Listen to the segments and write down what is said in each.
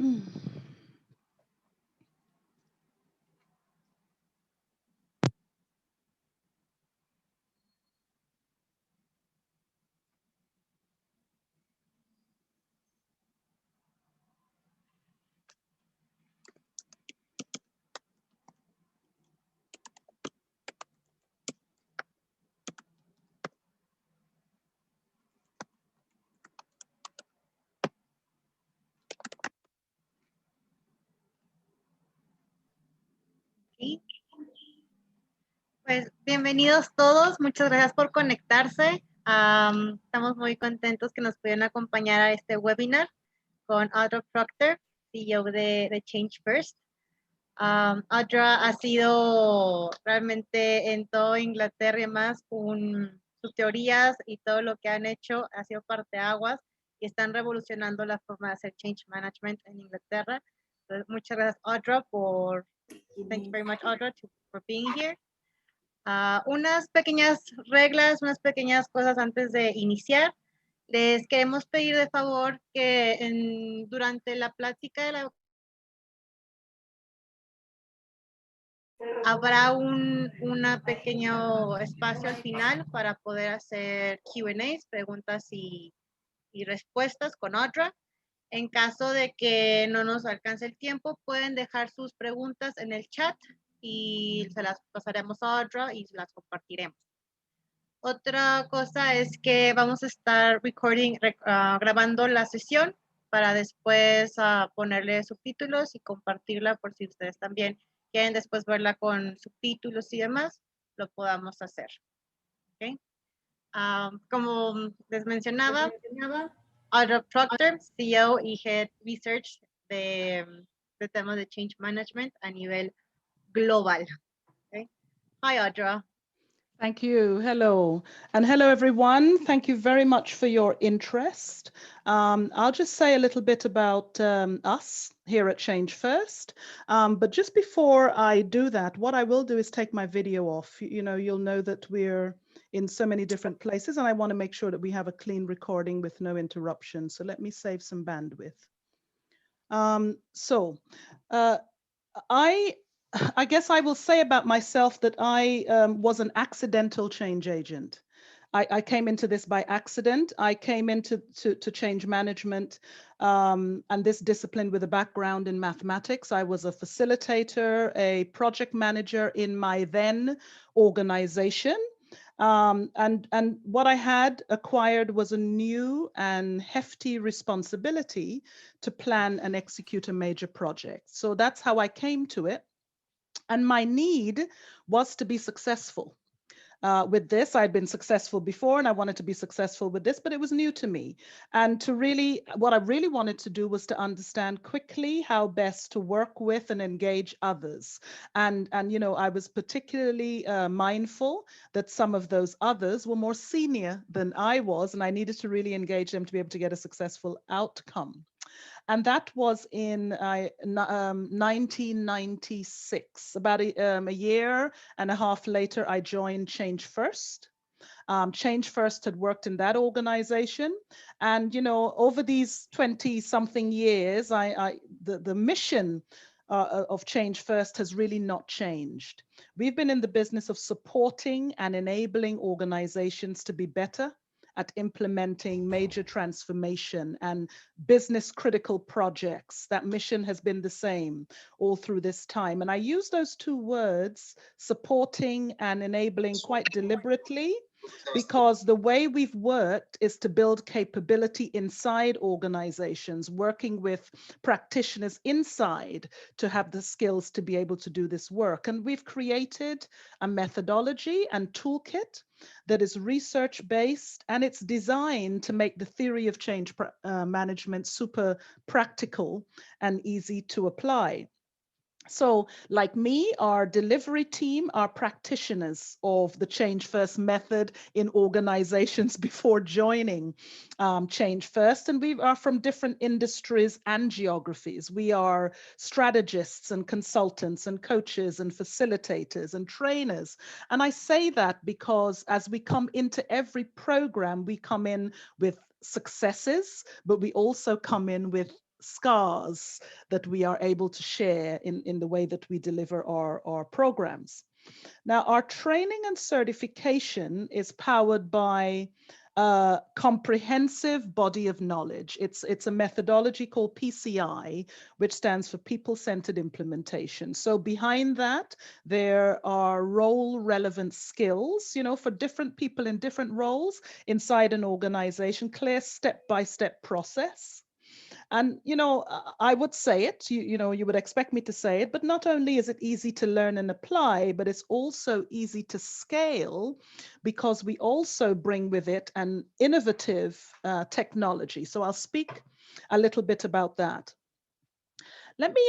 Sí. Pues bienvenidos todos, muchas gracias por conectarse. Estamos muy contentos que nos pudieran acompañar a este webinar con Audra Proctor, CEO de Change First. Audra ha sido realmente en todo Inglaterra y más, sus teorías y todo lo que han hecho ha sido parteaguas y están revolucionando la forma de hacer change management en Inglaterra. Entonces, muchas gracias Audra thank you very much Audra for being here. Unas pequeñas reglas, unas pequeñas cosas antes de iniciar. Les queremos pedir de favor que durante la plática habrá un pequeño espacio al final para poder hacer Q&As, preguntas y respuestas con Audra. En caso de que no nos alcance el tiempo, pueden dejar sus preguntas en el chat y se las pasaremos a Audra y las compartiremos. Otra cosa es que vamos a estar grabando la sesión para después ponerle subtítulos y compartirla por si ustedes también quieren después verla con subtítulos y demás, lo podamos hacer. ¿Okay? Como les mencionaba, Audra Proctor, CEO y Head Research de temas de Change Management a nivel global. Okay? Hi, Audra. Thank you. Hello. And hello, everyone. Thank you very much for your interest. I'll just say a little bit about us here at Change First. But just before I do that, what I will do is take my video off. You know, you'll know that we're in so many different places, and I want to make sure that we have a clean recording with no interruption. So let me save some bandwidth. I guess I will say about myself that I was an accidental change agent. I came into this by accident. I came into change management and this discipline with a background in mathematics. I was a facilitator, a project manager in my then organization. And what I had acquired was a new and hefty responsibility to plan and execute a major project. So that's how I came to it. And my need was to be successful. With this, I'd been successful before and I wanted to be successful with this, but it was new to me. And what I really wanted to do was to understand quickly how best to work with and engage others. And you know, I was particularly mindful that some of those others were more senior than I was, and I needed to really engage them to be able to get a successful outcome. And that was in 1996. About a year and a half later, I joined Change First. Change First had worked in that organization. And, you know, over these 20-something years, the mission of Change First has really not changed. We've been in the business of supporting and enabling organizations to be better at implementing major transformation and business critical projects. That mission has been the same all through this time. And I use those two words, supporting and enabling, quite deliberately, because the way we've worked is to build capability inside organizations, working with practitioners inside to have the skills to be able to do this work. And we've created a methodology and toolkit that is research-based, and it's designed to make the theory of change management super practical and easy to apply. So like me, our delivery team are practitioners of the Change First method in organizations before joining Change First. And we are from different industries and geographies. We are strategists and consultants and coaches and facilitators and trainers. And I say that because as we come into every program, we come in with successes, but we also come in with scars that we are able to share in the way that we deliver our programs. Now, our training and certification is powered by a comprehensive body of knowledge. It's a methodology called PCI, which stands for People-Centered Implementation. So behind that, there are role-relevant skills, you know, for different people in different roles inside an organization, clear step-by-step process. And, you know, I would say it, you know, you would expect me to say it, but not only is it easy to learn and apply, but it's also easy to scale because we also bring with it an innovative technology. So I'll speak a little bit about that. Let me,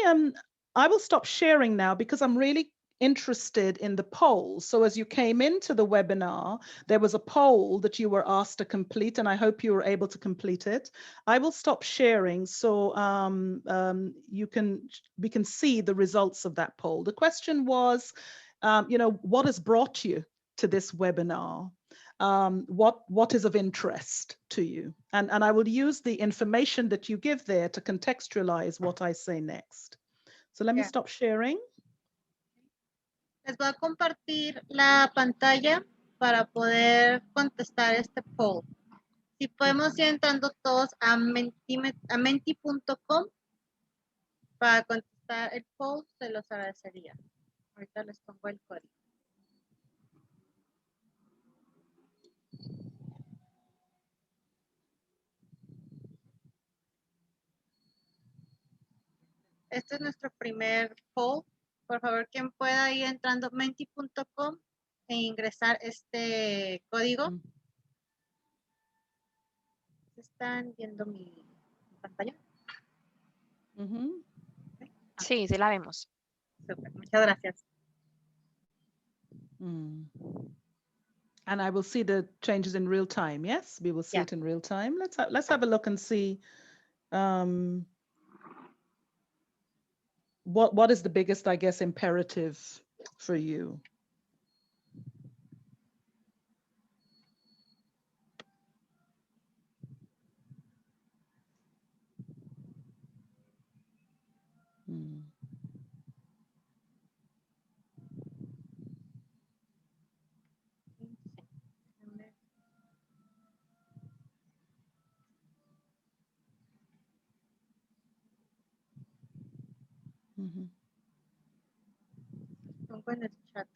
I will stop sharing now because I'm really interested in the poll. So as you came into the webinar, there was a poll that you were asked to complete, and I hope you were able to complete it. I will stop sharing so we can see the results of that poll. The question was, you know, what has brought you to this webinar? What is of interest to you? And I will use the information that you give there to contextualize what I say next. So let me stop sharing. Les voy a compartir la pantalla para poder contestar este poll. Si podemos ir entrando todos a menti.com para contestar el poll, se los agradecería. Ahorita les pongo el código. Este es nuestro primer poll. Por favor, quien pueda ir entrando menti.com e ingresar este código. ¿Están viendo mi pantalla? Sí, sí la vemos. Super, muchas gracias. And I will see the changes in real time. Yes, we will see it in real time. Let's have a look and see what is the biggest, I guess, imperative for you. Pongo en el chat.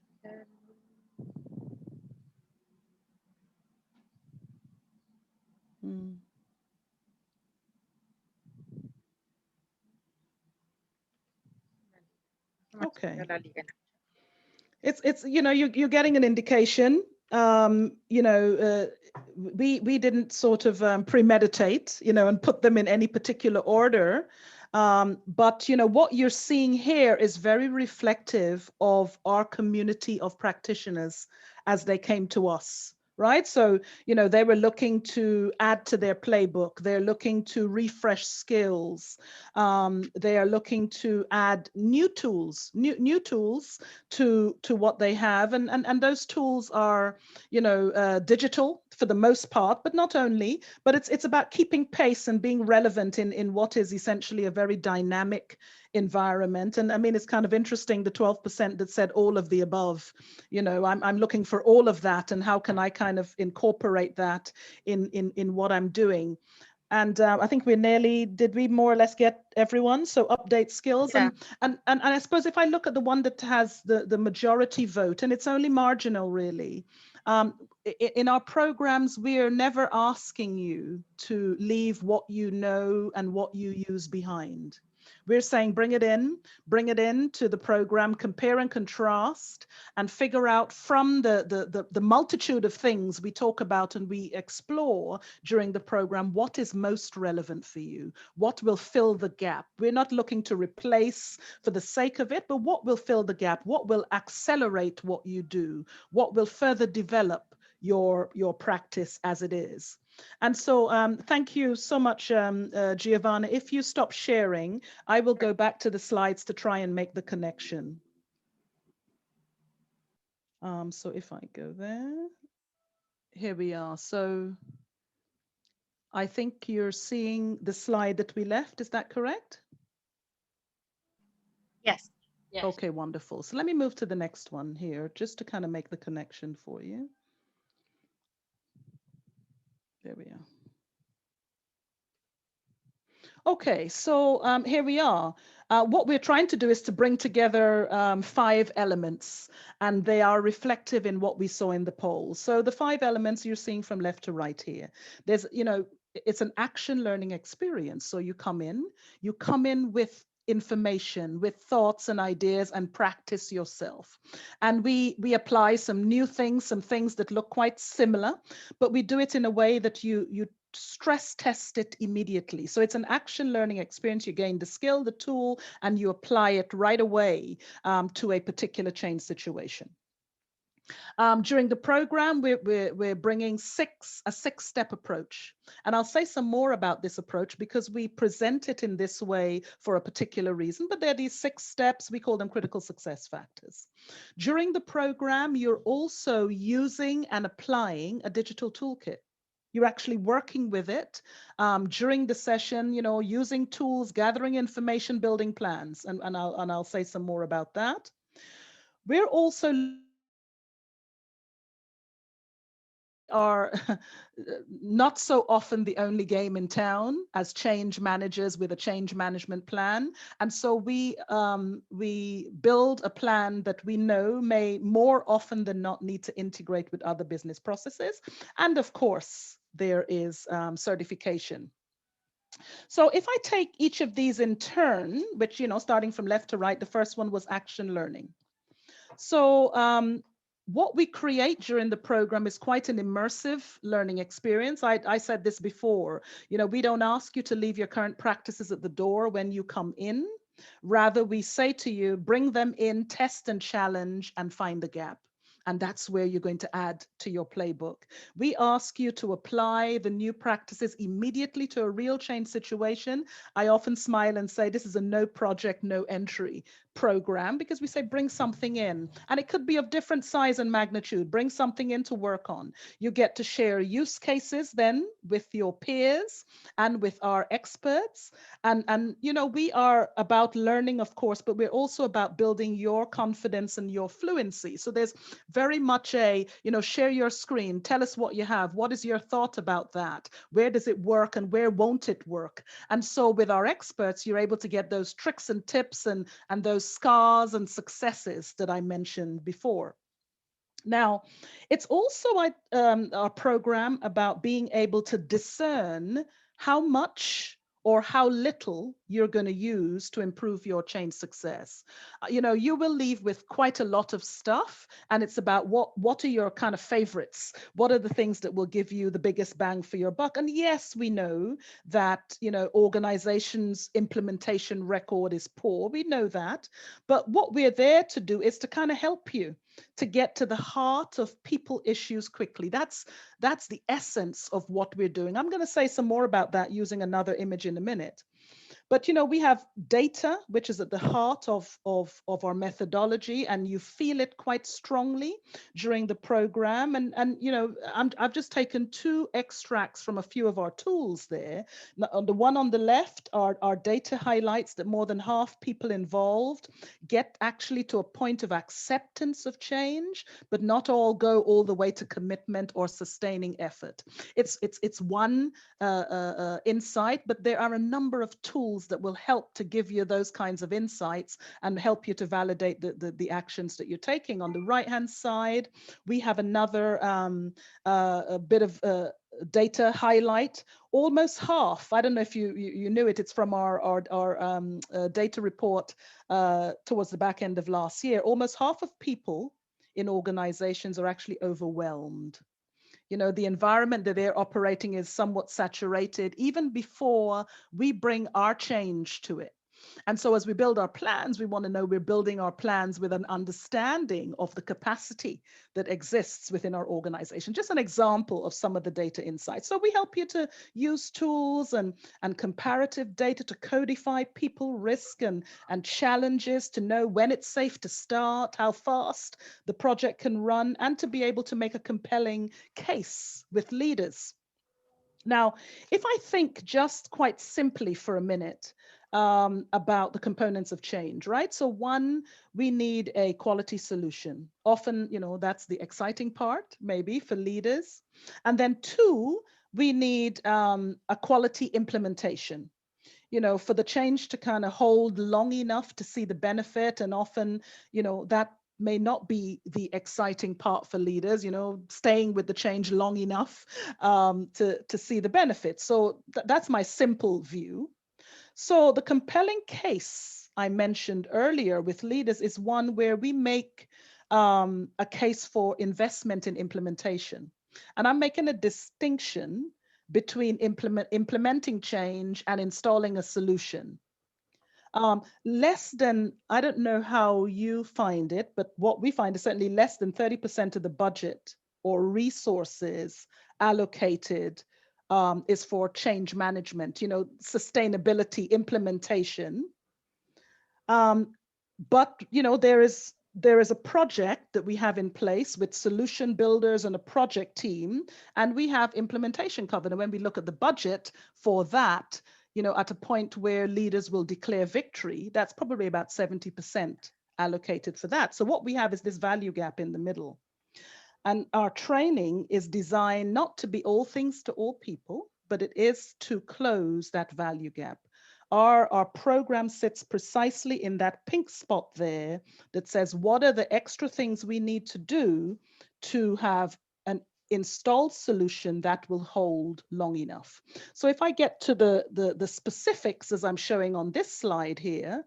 Okay. It's you know, you're getting an indication. You know, we didn't sort of premeditate, you know, and put them in any particular order. But you know, what you're seeing here is very reflective of our community of practitioners as they came to us. Right. So, you know, they were looking to add to their playbook. They're looking to refresh skills. They are looking to add new tools to what they have. And those tools are, you know, digital for the most part, but not only, but it's about keeping pace and being relevant in what is essentially a very dynamic environment. And I mean, it's kind of interesting, the 12% that said all of the above, you know, I'm looking for all of that, and how can I kind of incorporate that in what I'm doing. And I think we're nearly, did we more or less get everyone? So update skills. Yeah. And I suppose if I look at the one that has the majority vote, and it's only marginal really, in our programs, we are never asking you to leave what you know and what you use behind. We're saying bring it in to the program, compare and contrast, and figure out from the multitude of things we talk about and we explore during the program, what is most relevant for you, what will fill the gap. We're not looking to replace for the sake of it, but what will fill the gap, what will accelerate what you do, what will further develop your practice as it is. And so thank you so much, Giovanna. If you stop sharing, I will go back to the slides to try and make the connection. So if I go there, here we are. So I think you're seeing the slide that we left. Is that correct? Yes. Yes. Okay, wonderful. So let me move to the next one here, just to kind of make the connection for you. There we are. Okay, so here we are. What we're trying to do is to bring together 5 elements, and they are reflective in what we saw in the poll. So the 5 elements you're seeing from left to right here. There's, it's an action learning experience. So you come in with information, with thoughts and ideas, and practice yourself. And we apply some new things, some things that look quite similar, but we do it in a way that you stress test it immediately. So it's an action learning experience. You gain the skill, the tool, and you apply it right away to a particular change situation. During the program, we're bringing a 6-step approach. And I'll say some more about this approach because we present it in this way for a particular reason, but there are these 6 steps. We call them critical success factors. During the program, you're also using and applying a digital toolkit. You're actually working with it during the session, using tools, gathering information, building plans. And I'll say some more about that. We're also are not so often the only game in town as change managers with a change management plan. And so we build a plan that we know may more often than not need to integrate with other business processes. And of course, there is certification. So if I take each of these in turn, which, starting from left to right, the first one was action learning. So what we create during the program is quite an immersive learning experience. I said this before, we don't ask you to leave your current practices at the door when you come in. Rather, we say to you, bring them in, test and challenge, and find the gap. And that's where you're going to add to your playbook. We ask you to apply the new practices immediately to a real change situation. I often smile and say, this is a no project, no entry program, because we say, bring something in. And it could be of different size and magnitude. Bring something in to work on. You get to share use cases then with your peers and with our experts. And we are about learning, of course, but we're also about building your confidence and your fluency. So there's very much share your screen, tell us what you have, what is your thought about that, where does it work and where won't it work. And so with our experts, you're able to get those tricks and tips and those scars and successes that I mentioned before. Now, it's also our program about being able to discern how much or how little you're going to use to improve your change success. You will leave with quite a lot of stuff, and it's about what are your kind of favorites? What are the things that will give you the biggest bang for your buck? And yes, we know that, organizations' implementation record is poor. We know that. But what we're there to do is to kind of help you to get to the heart of people issues quickly. That's the essence of what we're doing. I'm going to say some more about that using another image in a minute. But, we have data, which is at the heart of our methodology, and you feel it quite strongly during the program. And I've just taken 2 extracts from a few of our tools there. The one on the left are data highlights that more than half people involved get actually to a point of acceptance of change, but not all go all the way to commitment or sustaining effort. It's one insight, but there are a number of tools that will help to give you those kinds of insights and help you to validate the actions that you're taking. On the right-hand side, we have another a bit of data highlight. Almost half, I don't know if you knew it, it's from our data report towards the back end of last year. Almost half of people in organizations are actually overwhelmed. The environment that they're operating is somewhat saturated even before we bring our change to it. And so as we build our plans, we want to know we're building our plans with an understanding of the capacity that exists within our organization. Just an example of some of the data insights. So we help you to use tools and comparative data to codify people, risk and challenges, to know when it's safe to start, how fast the project can run, and to be able to make a compelling case with leaders. Now, if I think just quite simply for a minute about the components of change, right? So one, we need a quality solution. Often, that's the exciting part, maybe for leaders. And then two, we need a quality implementation. For the change to kind of hold long enough to see the benefit. And often, that may not be the exciting part for leaders, staying with the change long enough to see the benefits. So that's my simple view. So the compelling case I mentioned earlier with leaders is one where we make a case for investment in implementation. And I'm making a distinction between implementing change and installing a solution. Less than, I don't know how you find it, but what we find is certainly less than 30% of the budget or resources allocated is for change management, sustainability, implementation. But there is a project that we have in place with solution builders and a project team, and we have implementation covered. And when we look at the budget for that, at a point where leaders will declare victory, that's probably about 70% allocated for that. So what we have is this value gap in the middle. And our training is designed not to be all things to all people, but it is to close that value gap. Our program sits precisely in that pink spot there that says, what are the extra things we need to do to have an installed solution that will hold long enough? So if I get to the specifics, as I'm showing on this slide here,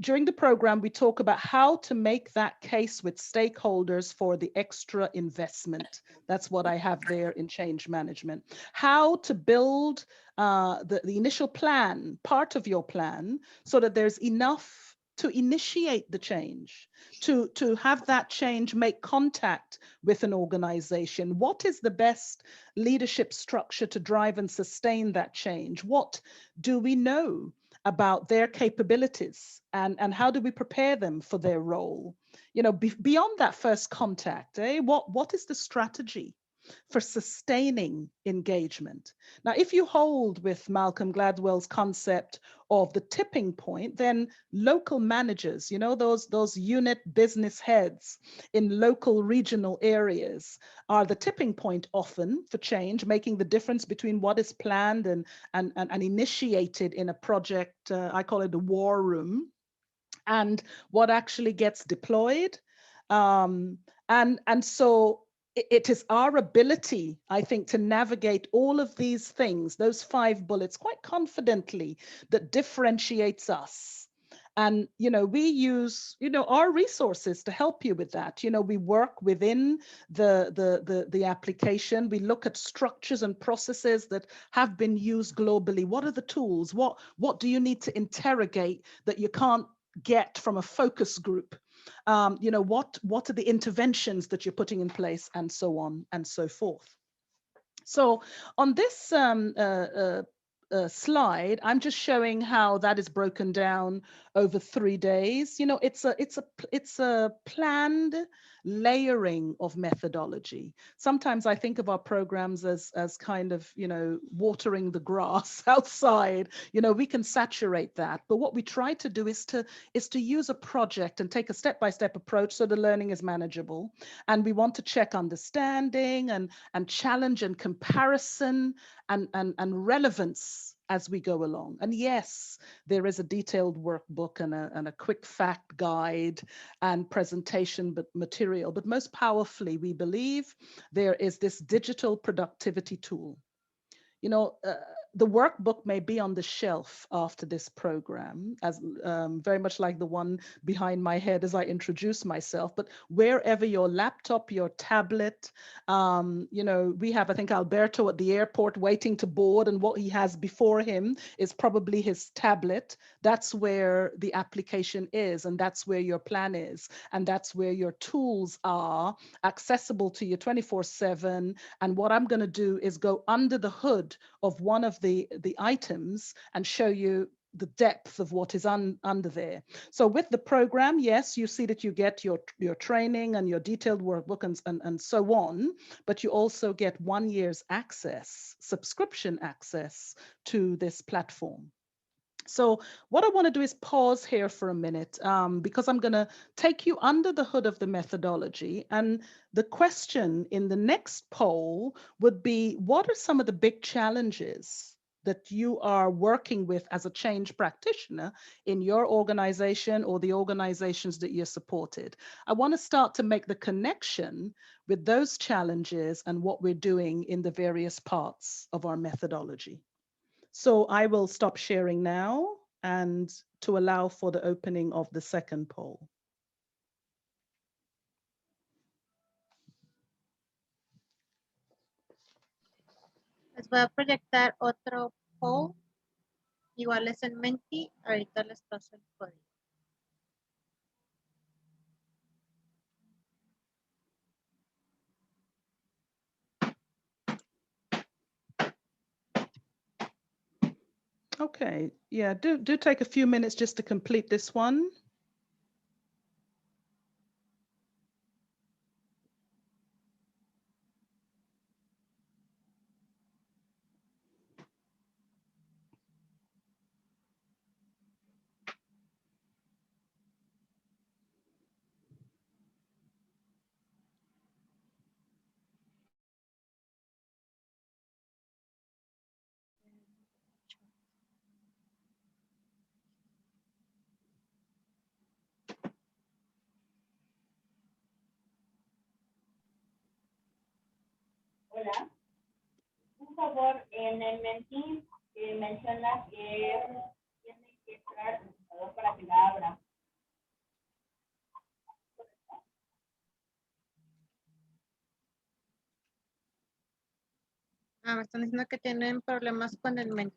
during the program, we talk about how to make that case with stakeholders for the extra investment. That's what I have there in change management. How to build the initial plan, part of your plan, so that there's enough to initiate the change, to have that change make contact with an organization. What is the best leadership structure to drive and sustain that change? What do we know about their capabilities, and how do we prepare them for their role? Beyond that first contact, what is the strategy for sustaining engagement? Now, if you hold with Malcolm Gladwell's concept of the tipping point, then local managers, those unit business heads in local regional areas are the tipping point often for change, making the difference between what is planned and initiated in a project, I call it a war room, and what actually gets deployed. And so it is our ability, I think, to navigate all of these things, those 5 bullets, quite confidently, that differentiates us. And, we use, our resources to help you with that. We work within the application. We look at structures and processes that have been used globally. What are the tools? What do you need to interrogate that you can't get from a focus group? What are the interventions that you're putting in place, and so on and so forth. So on this slide, I'm just showing how that is broken down over 3 days. It's a planned layering of methodology. Sometimes I think of our programs as kind of, watering the grass outside. We can saturate that, but what we try to do is to use a project and take a step-by-step approach so the learning is manageable. And we want to check understanding and challenge and comparison and relevance as we go along. And yes, there is a detailed workbook and a quick fact guide and presentation material, but most powerfully, we believe there is this digital productivity tool. The workbook may be on the shelf after this program, as very much like the one behind my head as I introduce myself, but wherever your laptop, your tablet, we have, I think, Alberto at the airport waiting to board, and what he has before him is probably his tablet. That's where the application is, and that's where your plan is, and that's where your tools are accessible to you 24/7. And what I'm going to do is go under the hood of one of the items and show you the depth of what is under there. So with the program, yes, you see that you get your training and your detailed workbook and so on, but you also get 1 year's access, subscription access to this platform. So what I want to do is pause here for a minute because I'm going to take you under the hood of the methodology. And the question in the next poll would be, what are some of the big challenges that you are working with as a change practitioner in your organization or the organizations that you're supported? I want to start to make the connection with those challenges and what we're doing in the various parts of our methodology. So I will stop sharing now and to allow for the opening of the second poll. Les voy a proyectar otro poll. Igual es en Menti. Ahorita les paso el código. Okay, yeah, do take a few minutes just to complete this one. Hola, por favor, en el Menti menciona que tiene que entrar el computador para que la abra. Me están diciendo que tienen problemas con el Menti.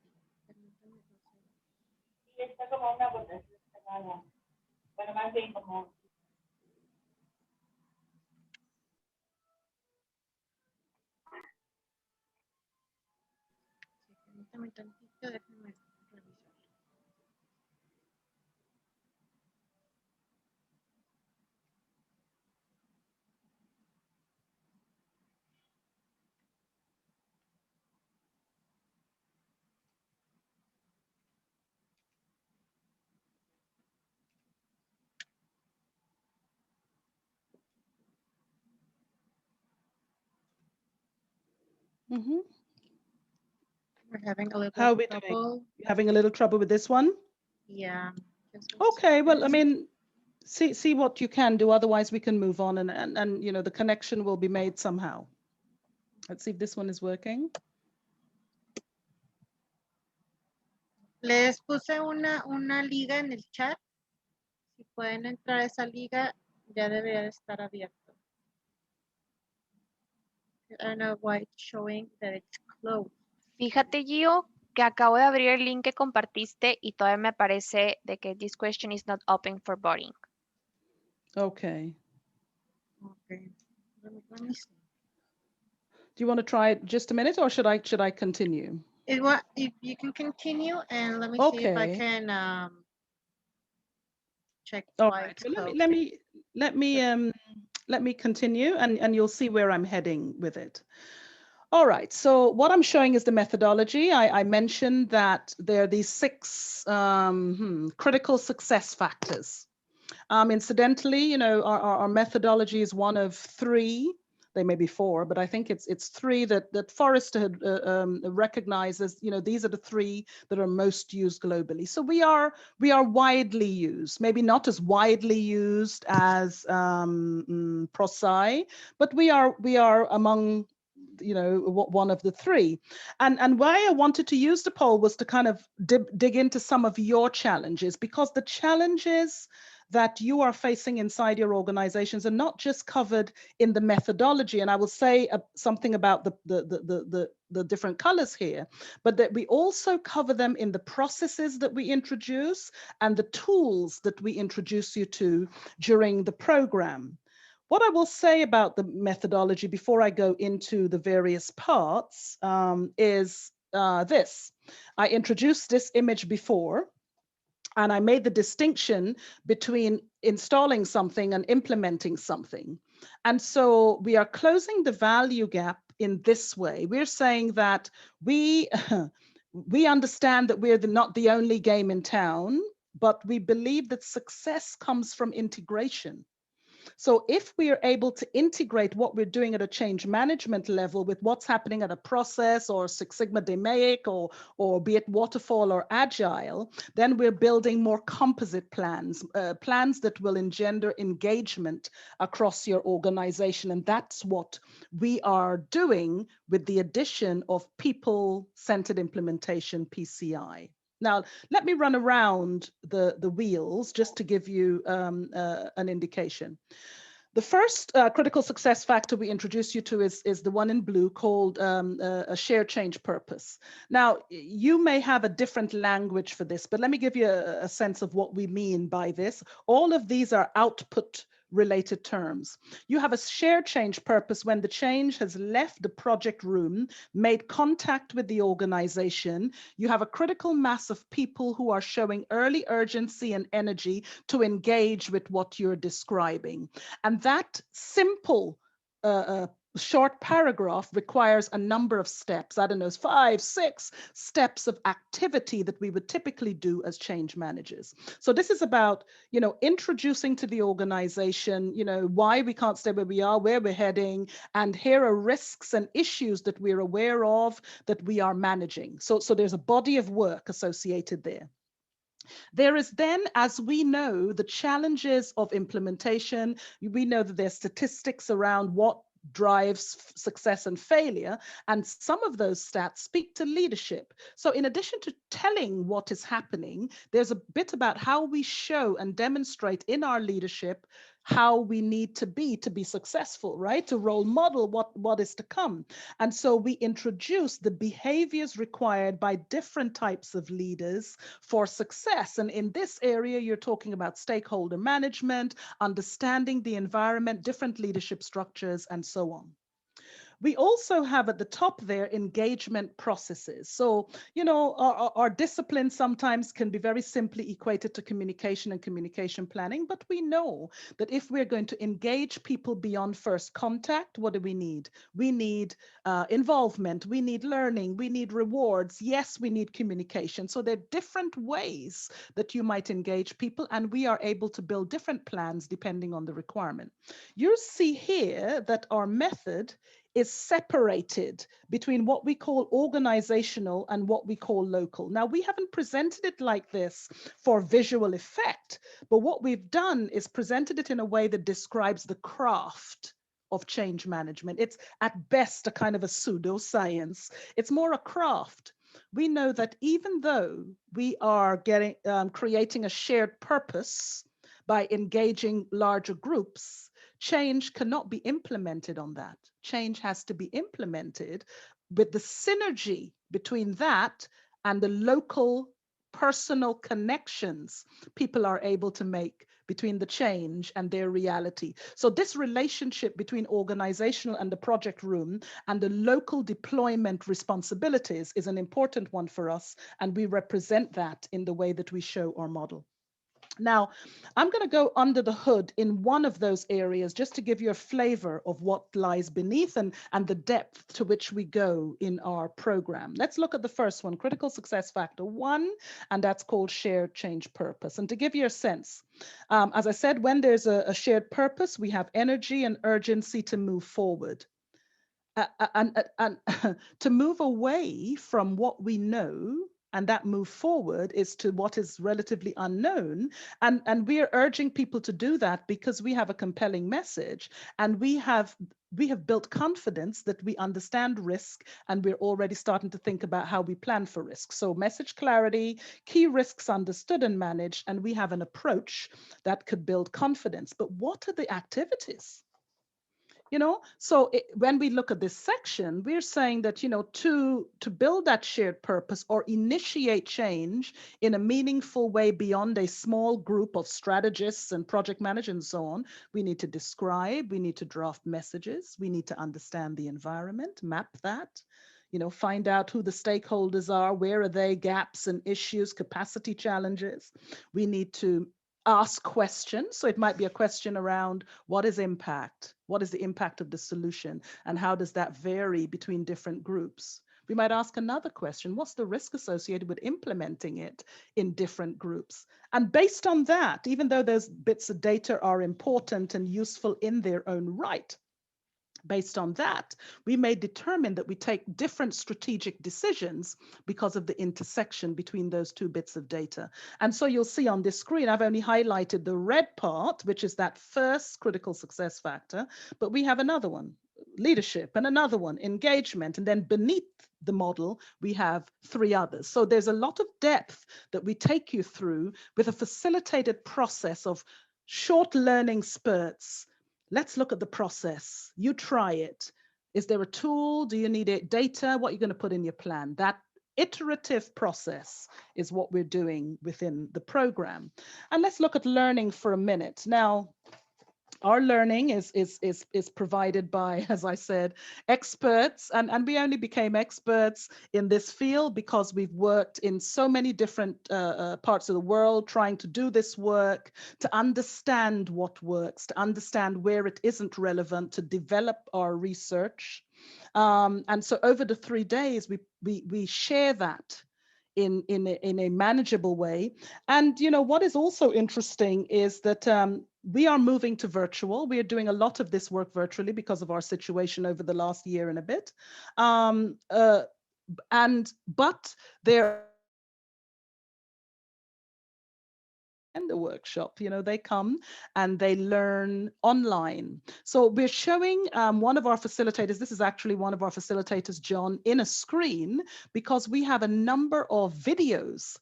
Sí, está como una votación cerrada. Bueno, más bien como... Permítame tantito, déjenme revisar. Mm-hmm. We're having a little How are we trouble. doing? You having a little trouble with this one? Yeah. Okay, well, I mean, see what you can do. Otherwise, we can move on and you know, the connection will be made somehow. Let's see if this one is working. Les puse una liga en el chat. Si pueden entrar a esa liga, ya debería de estar abierto. I don't know why it's showing that it's closed. Fíjate, Gio, que acabo de abrir el link que compartiste y todavía me aparece de que this question is not open for voting. Okay. Okay. Let me see. Do you want to try it just a minute, or should I continue? If you can continue, and let me see if I Okay. can check All why right. it's Well, closed. let me continue, and you'll see where I'm heading with it. All right, so what I'm showing is the methodology. I mentioned that there are these 6 critical success factors. Incidentally, you know, our methodology is one of 3. They may be 4, but I think it's 3 that Forrester had recognizes. You know, these are the 3 that are most used globally. So we are widely used, maybe not as widely used as ProSci, but we are among, you know, one of the 3. And why I wanted to use the poll was to kind of dig into some of your challenges, because the challenges that you are facing inside your organizations are not just covered in the methodology. And I will say something about the different colors here, but that we also cover them in the processes that we introduce and the tools that we introduce you to during the program. What I will say about the methodology before I go into the various parts is this. I introduced this image before, And I made the distinction between installing something and implementing something. And so we are closing the value gap in this way. We're saying that we, we understand that we're not the only game in town, but we believe that success comes from integration. So if we are able to integrate what we're doing at a change management level with what's happening at a process or Six Sigma DMAIC or be it waterfall or agile, then we're building more composite plans, plans that will engender engagement across your organization. And that's what we are doing with the addition of people-centered implementation, PCI. Now, let me run around the wheels just to give you an indication. The first critical success factor we introduce you to is the one in blue called a shared change purpose. Now, you may have a different language for this, but let me give you a sense of what we mean by this. All of these are output related terms. You have a shared change purpose when the change has left the project room, made contact with the organization. You have a critical mass of people who are showing early urgency and energy to engage with what you're describing. And that simple short paragraph requires a number of steps. I don't know, 5, 6 steps of activity that we would typically do as change managers. So this is about, you know, introducing to the organization, you know, why we can't stay where we are, where we're heading, and here are risks and issues that we're aware of that we are managing. So there's a body of work associated there. There is then, as we know, the challenges of implementation. We know that there's statistics around what drives success and failure, and some of those stats speak to leadership. So in addition to telling what is happening, there's a bit about how we show and demonstrate in our leadership how we need to be successful, right? To role model what is to come. And so we introduce the behaviors required by different types of leaders for success. And in this area, you're talking about stakeholder management, understanding the environment, different leadership structures, and so on. We also have at the top there engagement processes. So, you know, our discipline sometimes can be very simply equated to communication and communication planning, but we know that if we're going to engage people beyond first contact, what do we need? We need involvement, we need learning, we need rewards. Yes, we need communication. So there are different ways that you might engage people, and we are able to build different plans depending on the requirement. You see here that our method is separated between what we call organizational and what we call local. Now, we haven't presented it like this for visual effect, but what we've done is presented it in a way that describes the craft of change management. It's at best a kind of a pseudoscience. It's more a craft. We know that even though we are creating a shared purpose by engaging larger groups, change cannot be implemented on that. Change has to be implemented with the synergy between that and the local personal connections people are able to make between the change and their reality. So this relationship between organizational and the project room and the local deployment responsibilities is an important one for us, and we represent that in the way that we show our model. Now, I'm going to go under the hood in one of those areas just to give you a flavor of what lies beneath and the depth to which we go in our program. Let's look at the first one, critical success factor 1, and that's called shared change purpose. And to give you a sense, as I said, when there's a shared purpose, we have energy and urgency to move forward. And to move away from what we know, and that move forward is to what is relatively unknown. And we are urging people to do that because we have a compelling message, and we have built confidence that we understand risk, and we're already starting to think about how we plan for risk. So message clarity, key risks understood and managed, and we have an approach that could build confidence. But what are the activities? You know, so when we look at this section, we're saying that, you know, to build that shared purpose or initiate change in a meaningful way beyond a small group of strategists and project managers and so on, we need to describe, we need to draft messages, we need to understand the environment, map that. You know, find out who the stakeholders are, where are they, gaps and issues, capacity challenges. We need to ask questions. So it might be a question around what is impact? What is the impact of the solution? And how does that vary between different groups? We might ask another question, what's the risk associated with implementing it in different groups? And based on that, even though those bits of data are important and useful in their own right, based on that, we may determine that we take different strategic decisions because of the intersection between those two bits of data. And so you'll see on this screen, I've only highlighted the red part, which is that first critical success factor, but we have another one, leadership, and another one, engagement. And then beneath the model, we have 3 others. So there's a lot of depth that we take you through with a facilitated process of short learning spurts. Let's look at the process. You try it. Is there a tool? Do you need it? Data? What are you going to put in your plan? That iterative process is what we're doing within the program. And let's look at learning for a minute. Now, our learning is provided by, as I said, experts, and we only became experts in this field because we've worked in so many different parts of the world trying to do this work, to understand what works, to understand where it isn't relevant, to develop our research. And so over the 3 days, we share that in a manageable way. And you know what is also interesting is that we are moving to virtual. We are doing a lot of this work virtually because of our situation over the last year and a bit. But there and the workshop, you know, they come and they learn online. So we're showing one of our facilitators, this is actually one of our facilitators, John, in a screen, because we have a number of videos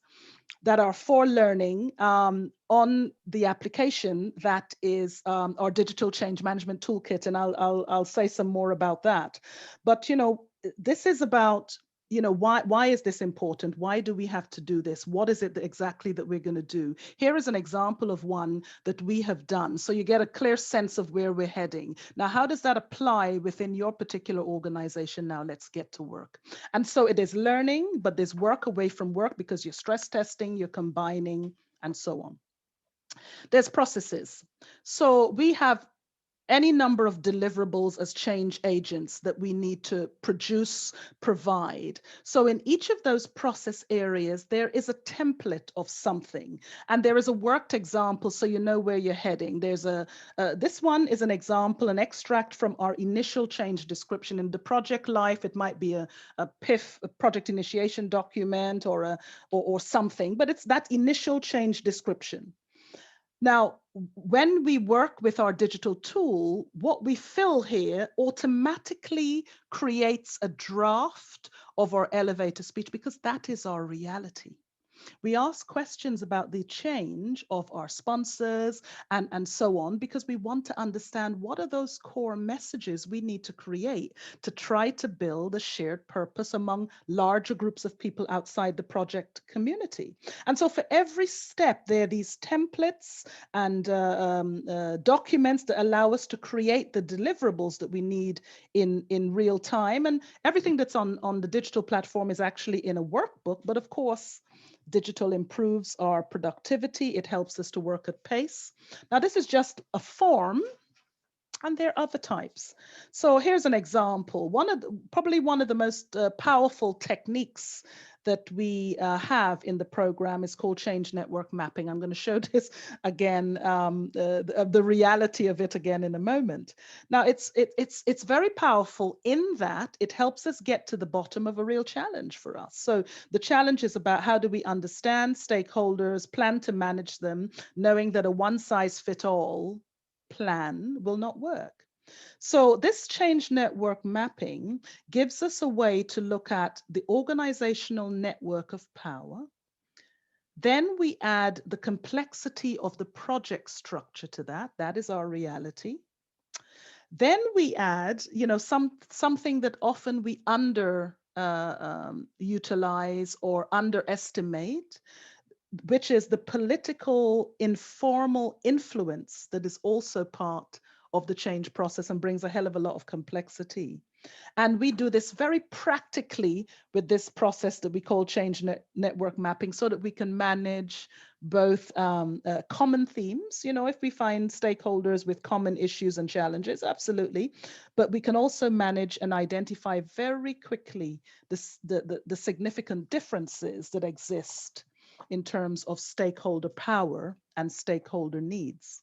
that are for learning on the application that is our digital change management toolkit. And I'll say some more about that. But, you know, this is about, you know, why is this important? Why do we have to do this? What is it exactly that we're going to do? Here is an example of one that we have done. So you get a clear sense of where we're heading. Now, how does that apply within your particular organization? Now let's get to work. And so it is learning, but there's work away from work because you're stress testing, you're combining, and so on. There's processes. So we have any number of deliverables as change agents that we need to produce, provide. So in each of those process areas, there is a template of something, and there is a worked example so you know where you're heading. There's this one is an example, an extract from our initial change description. In the project life, it might be a PIF, a project initiation document, or something, but it's that initial change description. Now, when we work with our digital tool, what we fill here automatically creates a draft of our elevator speech because that is our reality. We ask questions about the change of our sponsors and so on, because we want to understand what are those core messages we need to create to try to build a shared purpose among larger groups of people outside the project community. And so for every step, there are these templates and documents that allow us to create the deliverables that we need in real time. And everything that's on the digital platform is actually in a workbook, but of course, digital improves our productivity. It helps us to work at pace. Now, this is just a form, and there are other types. So here's an example. Probably one of the most powerful techniques that we have in the program is called change network mapping. I'm going to show this again, the reality of it again in a moment. Now, it's very powerful in that it helps us get to the bottom of a real challenge for us. So the challenge is about how do we understand stakeholders, plan to manage them, knowing that a one-size-fits-all plan will not work. So this change network mapping gives us a way to look at the organizational network of power. Then we add the complexity of the project structure to that. That is our reality. Then we add, you know, something that often we utilize or underestimate, which is the political informal influence that is also part of the change process and brings a hell of a lot of complexity. And we do this very practically with this process that we call change network mapping, so that we can manage both common themes, you know, if we find stakeholders with common issues and challenges, absolutely. But we can also manage and identify very quickly the significant differences that exist in terms of stakeholder power and stakeholder needs.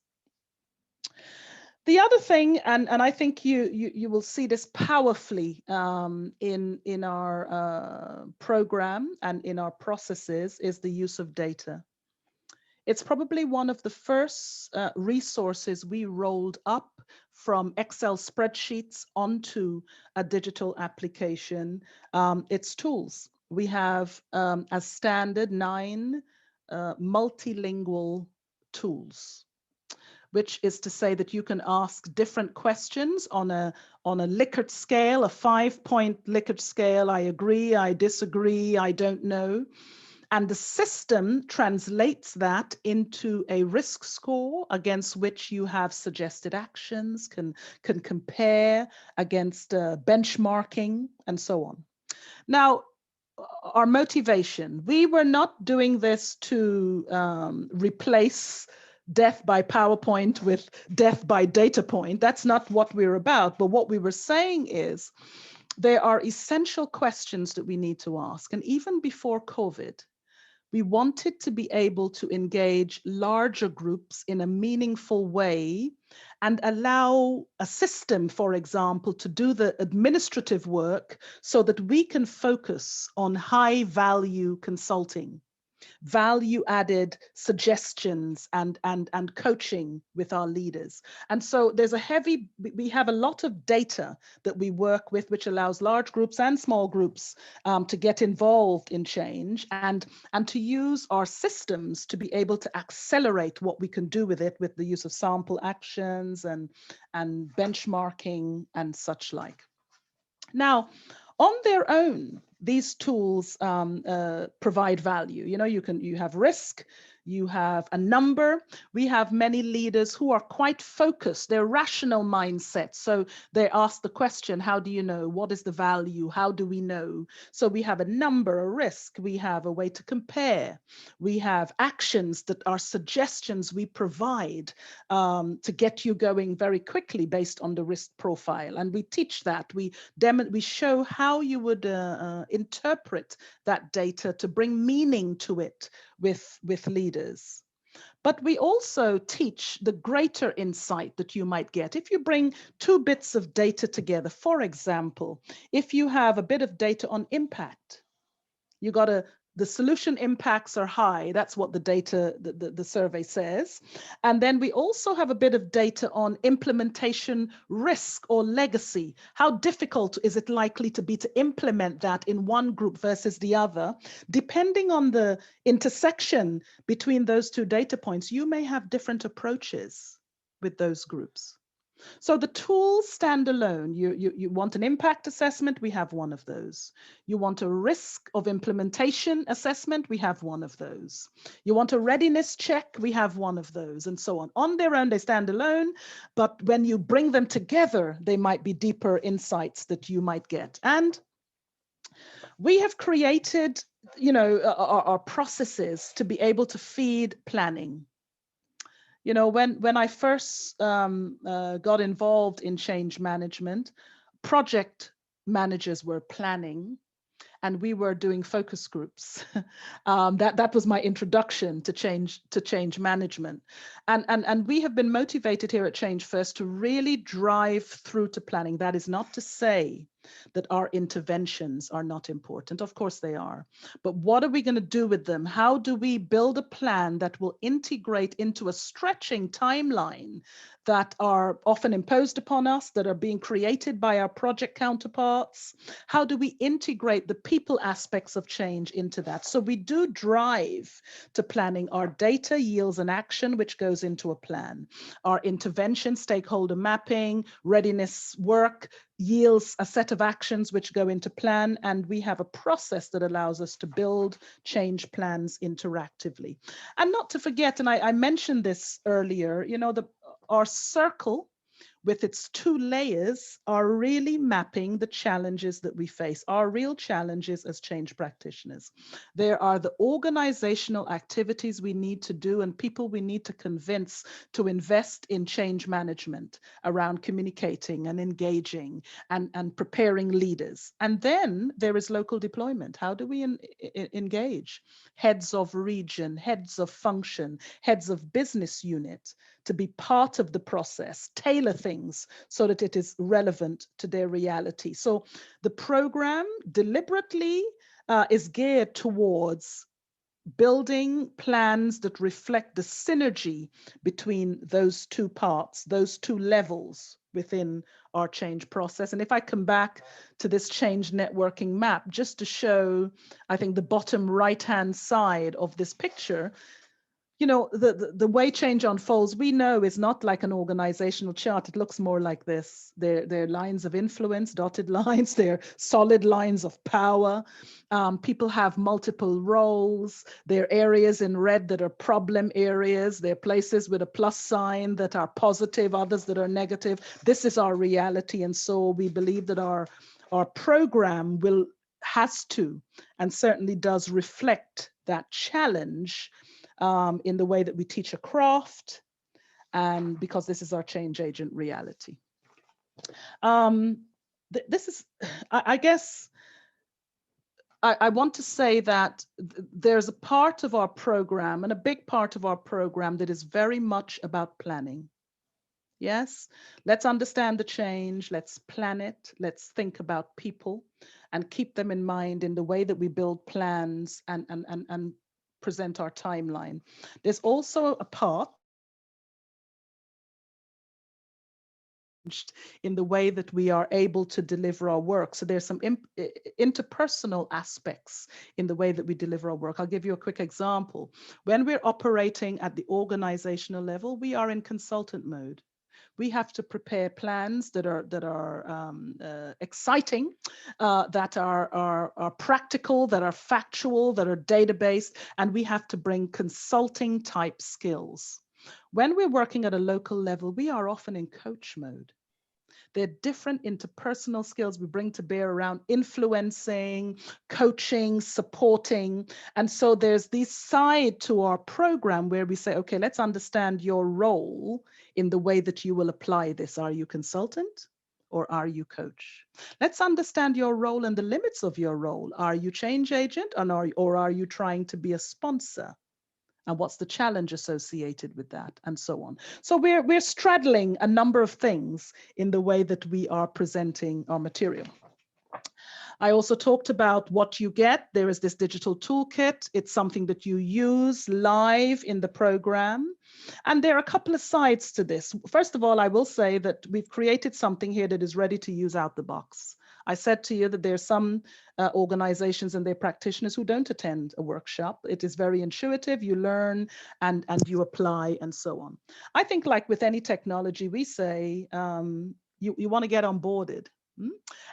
The other thing, and I think you will see this powerfully in our program and in our processes, is the use of data. It's probably one of the first resources we rolled up from Excel spreadsheets onto a digital application. It's tools. We have as standard 9 multilingual tools, which is to say that you can ask different questions on a Likert scale, a 5-point Likert scale. I agree, I disagree, I don't know. And the system translates that into a risk score against which you have suggested actions, can compare against benchmarking and so on. Now, our motivation, we were not doing this to replace death by PowerPoint with death by data point. That's not what we're about. But what we were saying is there are essential questions that we need to ask. And even before COVID, we wanted to be able to engage larger groups in a meaningful way and allow a system, for example, to do the administrative work so that we can focus on high value consulting, value added suggestions and coaching with our leaders. And so there's we have a lot of data that we work with, which allows large groups and small groups to get involved in change and to use our systems to be able to accelerate what we can do with it, with the use of sample actions and benchmarking and such like. Now, on their own, these tools provide value. You know, you have risk, you have a number. We have many leaders who are quite focused, they're rational mindsets. So they ask the question, how do you know? What is the value? How do we know? So we have a number, a risk, we have a way to compare. We have actions that are suggestions we provide to get you going very quickly based on the risk profile. And we teach that, we show how you would interpret that data to bring meaning to it with leaders. But we also teach the greater insight that you might get if you bring 2 bits of data together. For example, if you have a bit of data on impact, you got the solution impacts are high. That's what the data, the survey says. And then we also have a bit of data on implementation risk or legacy. How difficult is it likely to be to implement that in one group versus the other? Depending on the intersection between those 2 data points, you may have different approaches with those groups. So the tools stand alone. You want an impact assessment, we have one of those. You want a risk of implementation assessment, we have one of those. You want a readiness check, we have one of those, and so on. On their own, they stand alone, but when you bring them together, they might be deeper insights that you might get. And we have created, you know, our processes to be able to feed planning. You know, when I first got involved in change management, project managers were planning and we were doing focus groups. That was my introduction to change management. And we have been motivated here at Change First to really drive through to planning. That is not to say that our interventions are not important. Of course they are. But what are we going to do with them? How do we build a plan that will integrate into a stretching timeline that are often imposed upon us, that are being created by our project counterparts? How do we integrate the people aspects of change into that? So we do drive to planning. Our data yields an action which goes into a plan. Our intervention, stakeholder mapping, readiness work yields a set of actions which go into plan, and we have a process that allows us to build change plans interactively. And not to forget, and I mentioned this earlier, you know, our circle, with its 2 layers are really mapping the challenges that we face, our real challenges as change practitioners. There are the organizational activities we need to do and people we need to convince to invest in change management around communicating and engaging and preparing leaders. And then there is local deployment. How do we engage heads of region, heads of function, heads of business unit to be part of the process, tailor things so that it is relevant to their reality. So the program deliberately is geared towards building plans that reflect the synergy between those 2 parts, those 2 levels within our change process. And if I come back to this change networking map, just to show, I think, the bottom right-hand side of this picture, you know, the way change unfolds, we know is not like an organizational chart. It looks more like this. They're lines of influence, dotted lines, they're solid lines of power. People have multiple roles. There are areas in red that are problem areas. There are places with a plus sign that are positive, others that are negative. This is our reality. And so we believe that our program has to, and certainly does reflect that challenge in the way that we teach a craft, and because this is our change agent reality. This is, I guess, I want to say that there's a part of our program, and a big part of our program, that is very much about planning. Yes, let's understand the change, let's plan it, let's think about people and keep them in mind in the way that we build plans and present our timeline. There's also a part in the way that we are able to deliver our work. So there's some interpersonal aspects in the way that we deliver our work. I'll give you a quick example. When we're operating at the organizational level, we are in consultant mode. We have to prepare plans that are exciting, that are practical, that are factual, that are data-based, and we have to bring consulting type skills. When we're working at a local level, we are often in coach mode. There are different interpersonal skills we bring to bear around influencing, coaching, supporting. And so there's this side to our program where we say, okay, let's understand your role in the way that you will apply this. Are you consultant or are you coach? Let's understand your role and the limits of your role. Are you change agent or are you trying to be a sponsor? And what's the challenge associated with that, and so on. So we're straddling a number of things in the way that we are presenting our material. I also talked about what you get. There is this digital toolkit. It's something that you use live in the program. And there are a couple of sides to this. First of all, I will say that we've created something here that is ready to use out the box. I said to you that there are some organizations and their practitioners who don't attend a workshop. It is very intuitive. You learn and you apply and so on. I think, like with any technology, we say you want to get onboarded.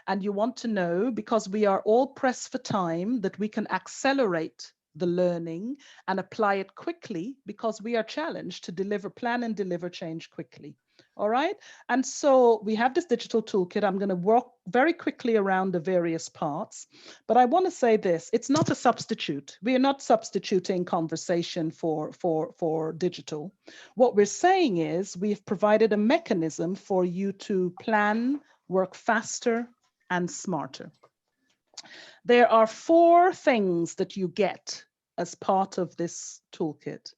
And you want to know, because we are all pressed for time, that we can accelerate the learning and apply it quickly, because we are challenged to plan and deliver change quickly. All right. And so we have this digital toolkit. I'm going to walk very quickly around the various parts, but I want to say this: it's not a substitute. We are not substituting conversation for digital. What we're saying is we've provided a mechanism for you to plan, work faster and smarter. There are 4 things that you get as part of this toolkit.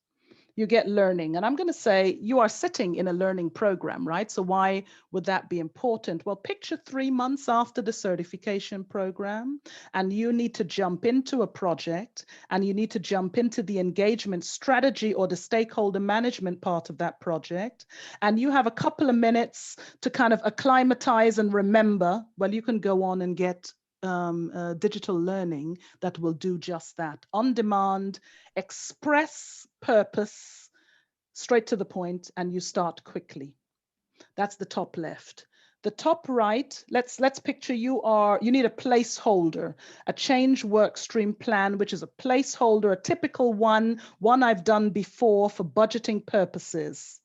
You get learning, and I'm going to say you are sitting in a learning program, right? So why would that be important? Well, picture 3 months after the certification program, and you need to jump into a project, and you need to jump into the engagement strategy or the stakeholder management part of that project, and you have a couple of minutes to kind of acclimatize and remember. Well, you can go on and get digital learning that will do just that. On demand, express purpose, straight to the point, and you start quickly. That's the top left. The top right, let's picture you need a placeholder, a change work stream plan, which is a placeholder, a typical one I've done before for budgeting purposes.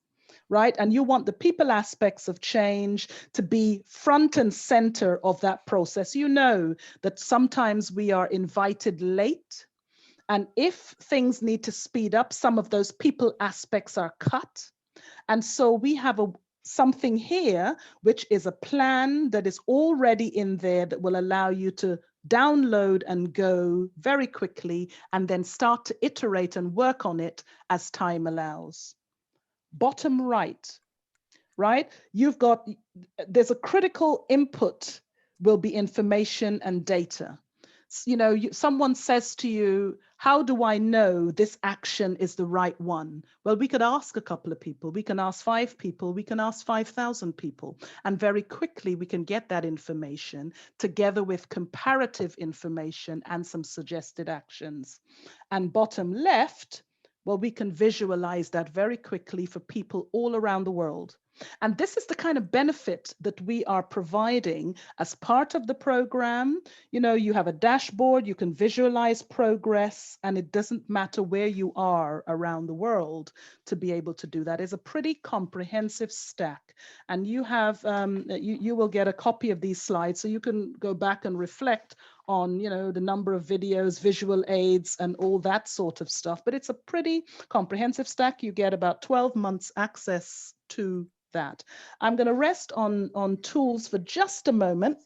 right? And you want the people aspects of change to be front and center of that process. You know that sometimes we are invited late. And if things need to speed up, some of those people aspects are cut. And so we have something here, which is a plan that is already in there that will allow you to download and go very quickly and then start to iterate and work on it as time allows. Bottom right, there's a critical input will be information and data. You know, someone says to you, how do I know this action is the right one? Well, we could ask a couple of people. We can ask 5 people. We can ask 5,000 people. And very quickly, we can get that information together with comparative information and some suggested actions. And bottom left, well, we can visualize that very quickly for people all around the world. And this is the kind of benefit that we are providing as part of the program. You know, you have a dashboard, you can visualize progress, and it doesn't matter where you are around the world to be able to do that. It's a pretty comprehensive stack. And you have, you will get a copy of these slides so you can go back and reflect on, you know, the number of videos, visual aids, and all that sort of stuff. But it's a pretty comprehensive stack. You get about 12 months access to that. I'm going to rest on tools for just a moment,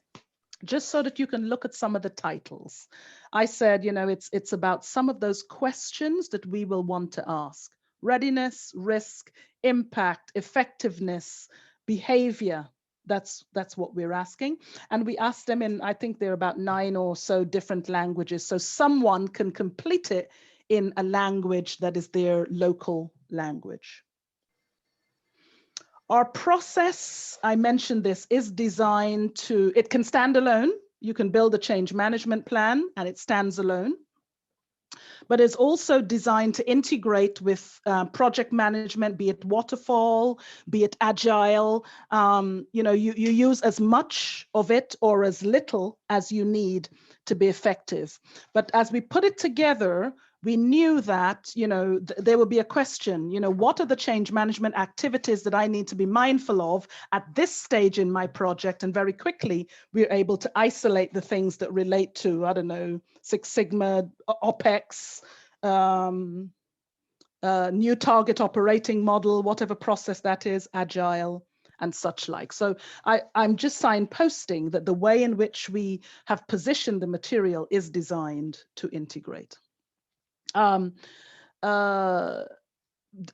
just so that you can look at some of the titles. I said, you know, it's about some of those questions that we will want to ask. Readiness, risk, impact, effectiveness, behavior. That's what we're asking. And we ask them in, I think there are about 9 or so different languages. So someone can complete it in a language that is their local language. Our process, I mentioned this, is designed to, it can stand alone. You can build a change management plan and it stands alone. But it's also designed to integrate with project management, be it waterfall, be it agile. You know, you use as much of it or as little as you need to be effective. But as we put it together, we knew that, you know, there would be a question, you know, what are the change management activities that I need to be mindful of at this stage in my project? And very quickly, we're able to isolate the things that relate to, I don't know, Six Sigma, OPEX, new target operating model, whatever process that is, agile, and such like. So I'm just signposting that the way in which we have positioned the material is designed to integrate.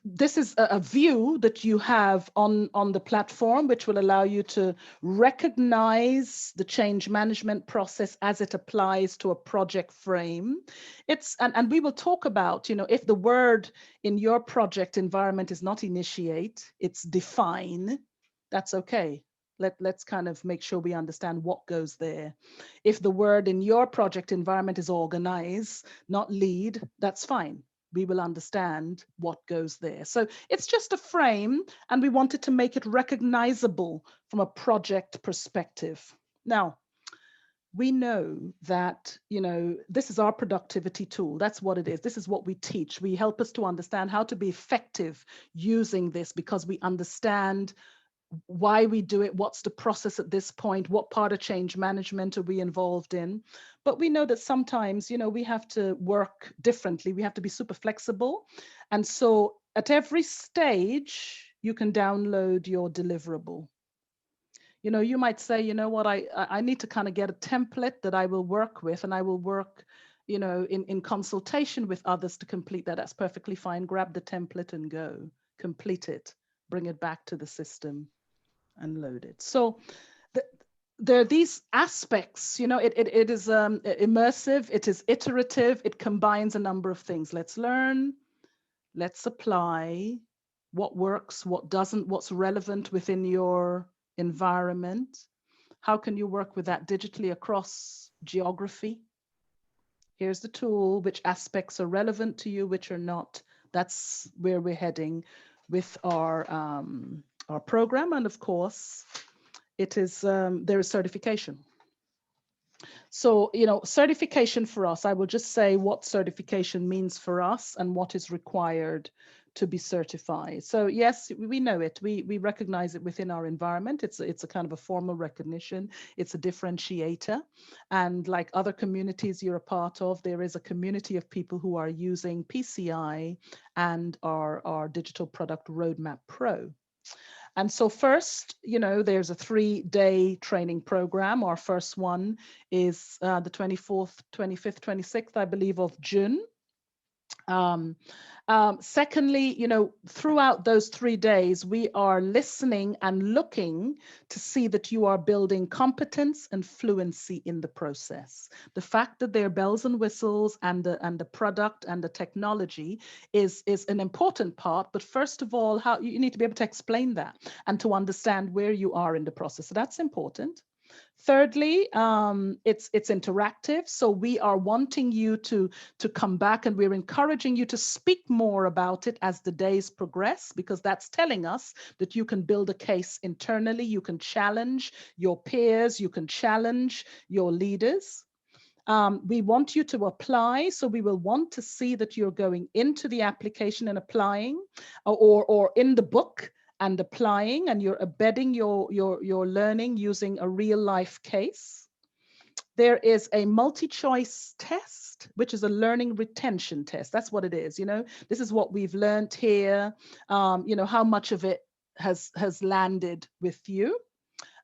This is a view that you have on the platform, which will allow you to recognize the change management process as it applies to a project frame. And we will talk about, you know, if the word in your project environment is not initiate, it's define, that's okay. Let's kind of make sure we understand what goes there. If the word in your project environment is organize, not lead, that's fine. We will understand what goes there. So it's just a frame, and we wanted to make it recognizable from a project perspective. Now, we know that, you know, this is our productivity tool. That's what it is. This is what we teach. We help us to understand how to be effective using this because we understand why we do it, what's the process at this point, what part of change management are we involved in. But we know that sometimes, you know, we have to work differently. We have to be super flexible. And so at every stage, you can download your deliverable. You know, you might say, you know what, I need to kind of get a template that I will work with, and I will work, you know, in consultation with others to complete that. That's perfectly fine. Grab the template and go, complete it, bring it back to the system and load it. So there are these aspects, you know, it is immersive, it is iterative, it combines a number of things. Let's learn, let's apply, what works, what doesn't, what's relevant within your environment. How can you work with that digitally across geography? Here's the tool, which aspects are relevant to you, which are not. That's where we're heading with our program. And of course, it is there is certification. So, you know, certification for us, I will just say what certification means for us and what is required to be certified. So yes, we know it. We recognize it within our environment. It's a kind of a formal recognition. It's a differentiator. And like other communities you're a part of, there is a community of people who are using PCI and our Digital Product Roadmap Pro. And so first, you know, there's a 3-day training program. Our first one is the 24th, 25th, 26th, I believe, of June. Secondly, you know, throughout those 3 days, we are listening and looking to see that you are building competence and fluency in the process. The fact that there are bells and whistles and the product and the technology is an important part. But first of all, how you need to be able to explain that and to understand where you are in the process. So that's important. Thirdly, it's interactive. So we are wanting you to come back, and we're encouraging you to speak more about it as the days progress, because that's telling us that you can build a case internally, you can challenge your peers, you can challenge your leaders. We want you to apply, so we will want to see that you're going into the application and applying, or in the book and applying, and you're embedding your learning using a real life case. There is a multi-choice test, which is a learning retention test. That's what it is. You know, this is what we've learned here. You know, how much of it has landed with you.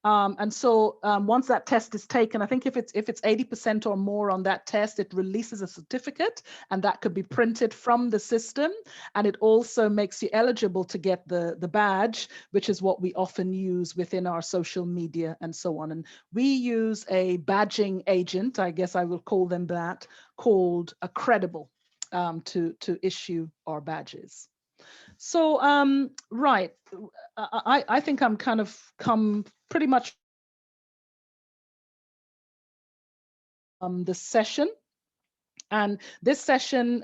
And so once that test is taken, I think if it's 80% or more on that test, it releases a certificate, and that could be printed from the system. And it also makes you eligible to get the badge, which is what we often use within our social media and so on. And we use a badging agent, I guess I will call them that, called Credible, to issue our badges. So, right, I think I'm kind of come pretty much the session. And this session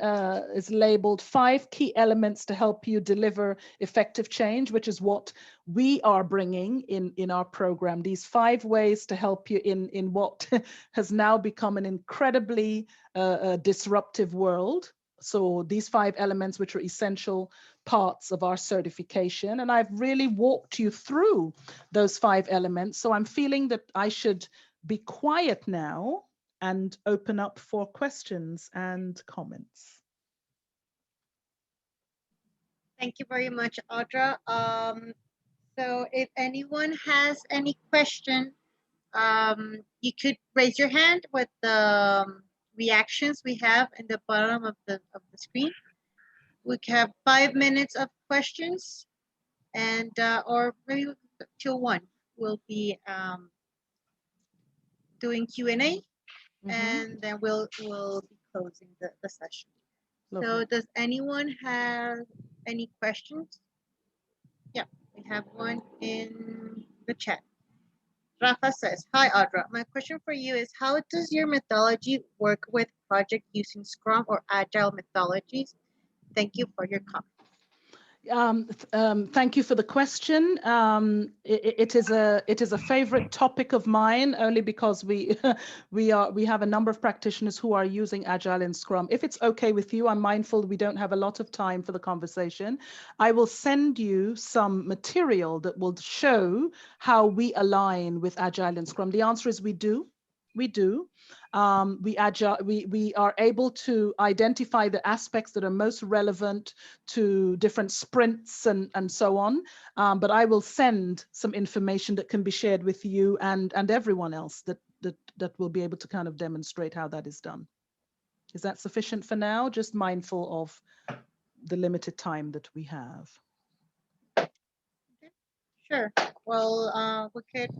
is labeled 5 key elements to help you deliver effective change, which is what we are bringing in our program. These 5 ways to help you in what has now become an incredibly disruptive world. So these 5 elements, which are essential parts of our certification. And I've really walked you through those 5 elements. So I'm feeling that I should be quiet now and open up for questions and comments. Thank you very much, Audra. So if anyone has any question, you could raise your hand with the reactions we have in the bottom of the screen. We have 5 minutes of questions, and or maybe till 1. We'll be doing Q&A, and then we'll be closing the session. Lovely. So does anyone have any questions? Yeah, we have one in the chat. Rafa says, hi Audra, my question for you is, how does your methodology work with project using Scrum or Agile methodologies? Thank you for your comment. Thank you for the question. It is a favorite topic of mine, only because we have a number of practitioners who are using Agile and Scrum. If it's okay with you, I'm mindful we don't have a lot of time for the conversation. I will send you some material that will show how we align with Agile and Scrum. The answer is we do. We do. We are able to identify the aspects that are most relevant to different sprints and so on. But I will send some information that can be shared with you and everyone else that will be able to kind of demonstrate how that is done. Is that sufficient for now? Just mindful of the limited time that we have. Sure. Well, we could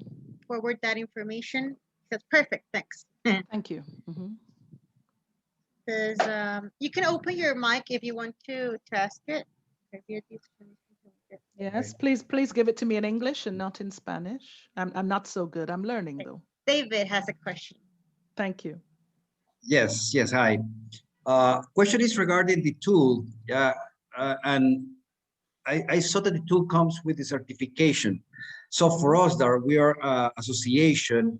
forward that information. That's perfect. Thanks. Thank you. You can open your mic if you want to ask it. Yes, please give it to me in English and not in Spanish. I'm not so good. I'm learning though. David has a question. Thank you. Yes, hi. Question is regarding the tool, and I saw that the tool comes with the certification. So for us that we are association,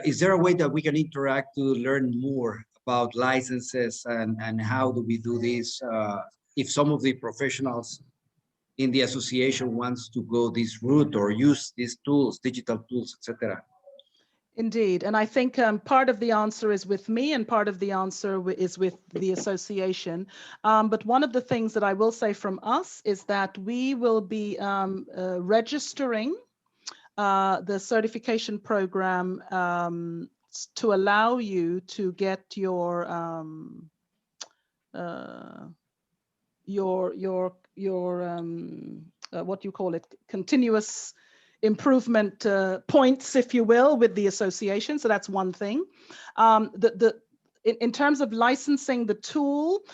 is there a way that we can interact to learn more about licenses and how do we do this if some of the professionals in the association wants to go this route or use these tools, digital tools, etc. Indeed, and I think part of the answer is with me and part of the answer is with the association. But one of the things that I will say from us is that we will be registering the certification program to allow you to get your what you call it, continuous improvement points, if you will, with the association. So that's one thing. In terms of licensing the tool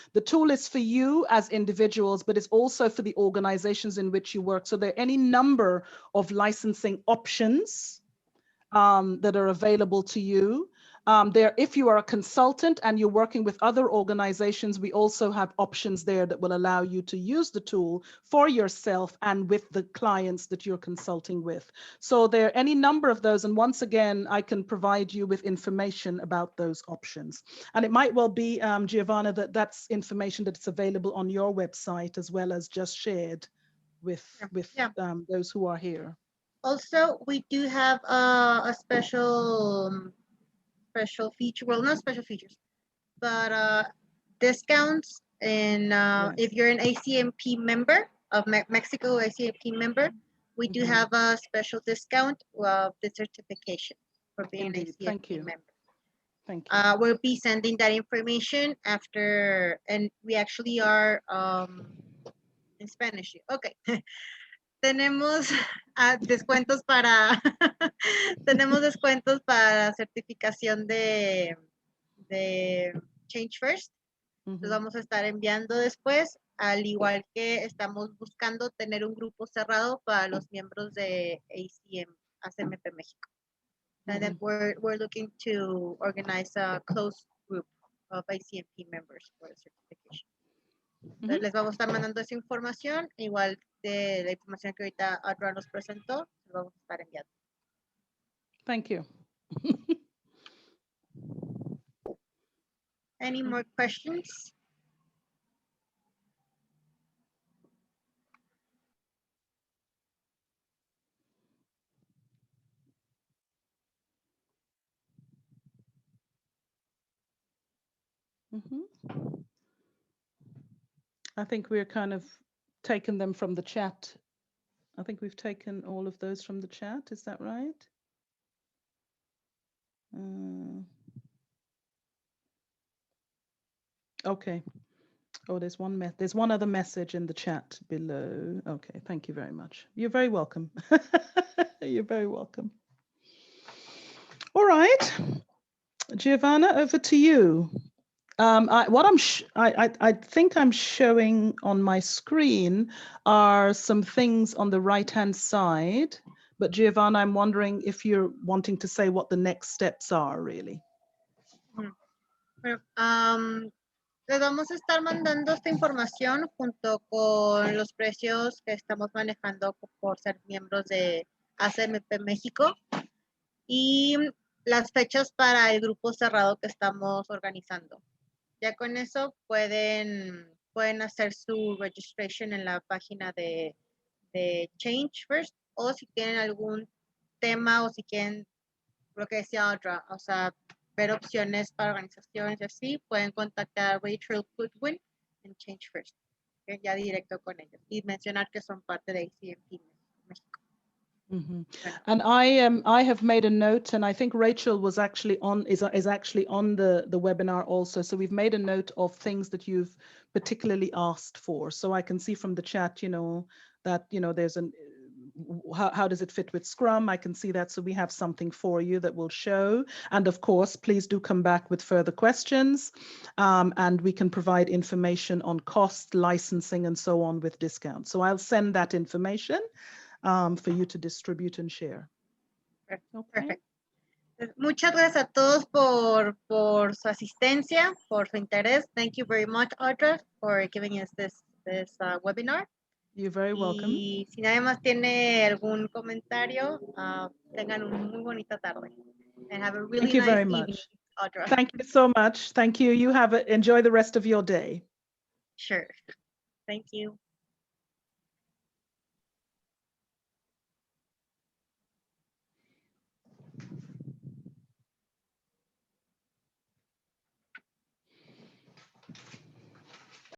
is for you as individuals, but it's also for the organizations in which you work. So there are any number of licensing options that are available to you. If you are a consultant and you're working with other organizations, we also have options there that will allow you to use the tool for yourself and with the clients that you're consulting with. So there are any number of those. And once again, I can provide you with information about those options. And it might well be, Giovanna, that's information that's available on your website as well as just shared with those who are here. Also, we do have a special feature, well, not special features, but discounts. And if you're an ACMP member of Mexico ACMP member, we do have a special discount of the certification for being an ACMP member. Thank you. We'll be sending that information after, and we actually are in Spanish. Okay. Tenemos descuentos para tenemos descuentos para certificación de Change First. Los vamos a estar enviando después, al igual que estamos buscando tener un grupo cerrado para los miembros de ACMP México. And then we're looking to organize a closed group of ACMP members for the certification. Entonces, les vamos a estar mandando esa información, igual de la información que ahorita Audra nos presentó, lo vamos a estar enviando. Thank you. Any more questions? I think we're kind of taking them from the chat. I think we've taken all of those from the chat. Is that right? Okay. Oh, there's one other message in the chat below. Okay, thank you very much. You're very welcome. You're very welcome. All right, Giovanna, over to you. I think I'm showing on my screen are some things on the right-hand side, but Giovanna, I'm wondering if you're wanting to say what the next steps are, really. Les vamos a estar mandando esta información junto con los precios que estamos manejando por ser miembros de ACMP México y las fechas para el grupo cerrado que estamos organizando. Ya con eso pueden hacer su registration en la página de Change First, o si tienen algún tema o si quieren, lo que decía Audra, o sea, ver opciones para organizaciones y así, pueden contactar a Rachel Goodwin en Change First, que ya directo con ellos, y mencionar que son parte de ACMP México. And I have made a note, and I think Rachel was actually is actually on the webinar also. So we've made a note of things that you've particularly asked for. So I can see from the chat, that there's how does it fit with Scrum? I can see that. So we have something for you that will show. And of course, please do come back with further questions, and we can provide information on cost, licensing, and so on with discounts. So I'll send that information for you to distribute and share. Perfect. Muchas gracias a todos por su asistencia, por su interés. Thank you very much, Audra, for giving us this webinar. You're very welcome. Y si nadie más tiene algún comentario, tengan una muy bonita tarde. And have a really Thank you nice very evening, much. Audra. Thank you so much. Thank you. You enjoy the rest of your day. Sure. Thank you.